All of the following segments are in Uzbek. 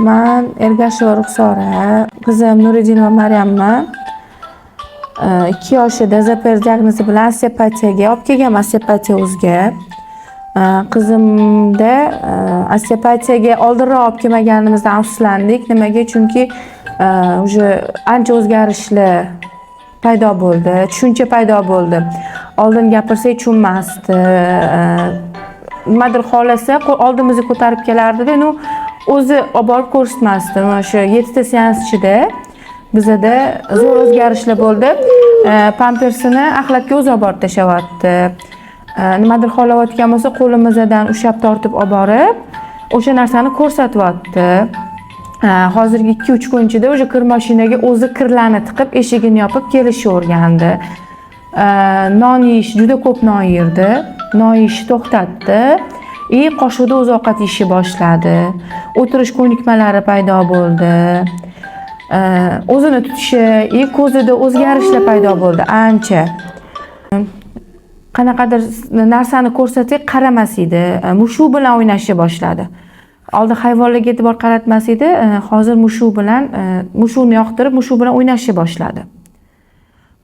Men Ergasheva Ruxsora, qizim Nuriddinova Maryamman. 2 yoshida ZPR diagnozi bilan osteopatiyaga olib kelganman, osteopatiya o'ziga. Qizimda osteopatiyaga oldinroq olib kelmaganimizdan afsuslandik. Nimaga? Chunki уже ancha o'zgarishlar paydo bo'ldi, tushuncha paydo bo'ldi. Oldin gapirsak tushunmasdi. Nimadir xohlasa oldimizga ko'tarib kelardi-da, o'zi olib borib ko'rsatmasdi. Mana shu 7 ta seans ichida bizada zo'r o'zgarishlar bo'ldi. Pampersini axlatga o'zi olib borib tashlayapti. Nimadir xohlayotgan bo'lsa qo'limizdan ushlab tortib olib borib, o'sha narsani ko'rsatyapti. Hozirgi 2-3 kun ichida o'sha kir mashinaga o'zi kirlarni tiqib, eshigini yopib kelishni o'rgandi. Non yeyish, juda ko'p non yerdi. Non yeyishni to'xtatdi. Qoshiqda o'zi ovqat yeyishni boshladi. O'tirish ko'nikmalari paydo bo'ldi. O'zini tutishi, ko'zida o'zgarishlar paydo bo'ldi ancha. Qanaqadir narsani ko'rsatsak qaramas edi. Mushuq bilan o'ynashni boshladi. Oldin hayvonlarga e'tibor qaratmas edi, hozir mushuq bilan, mushuqni yoqtirib, mushuq bilan o'ynashni boshladi.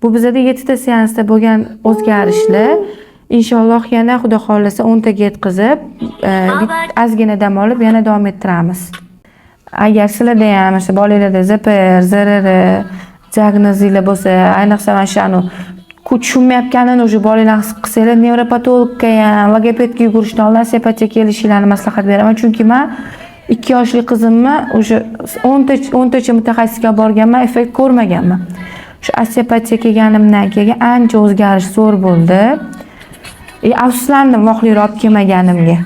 Bu bizada 7 ta seansda bo'lgan o'zgarishlar. Inshaalloh yana Xudo xolasa 10 taga yetkazib, ozgina dam olib yana davom ettiramiz. Agar sizlarda ham o'sha bolalarda ZPR, ZRR diagnozilar bo'lsa, ayniqsa mana shuni tushunmayotganini o'sha bolalar his qilsanglar, nevropatologga ham, logopedga yugurishdan oldin osteopatiyaga kelishinglarni maslahat beraman. Chunki men 2 yoshli qizimni o'sha 10 tacha mutaxassisga borganman, effekt ko'rmaganman. Shu osteopatiyaga kelganimdan keyin ancha o'zgarish zo'r bo'ldi. Afsuslandim voqelikni olib kelmaganimga.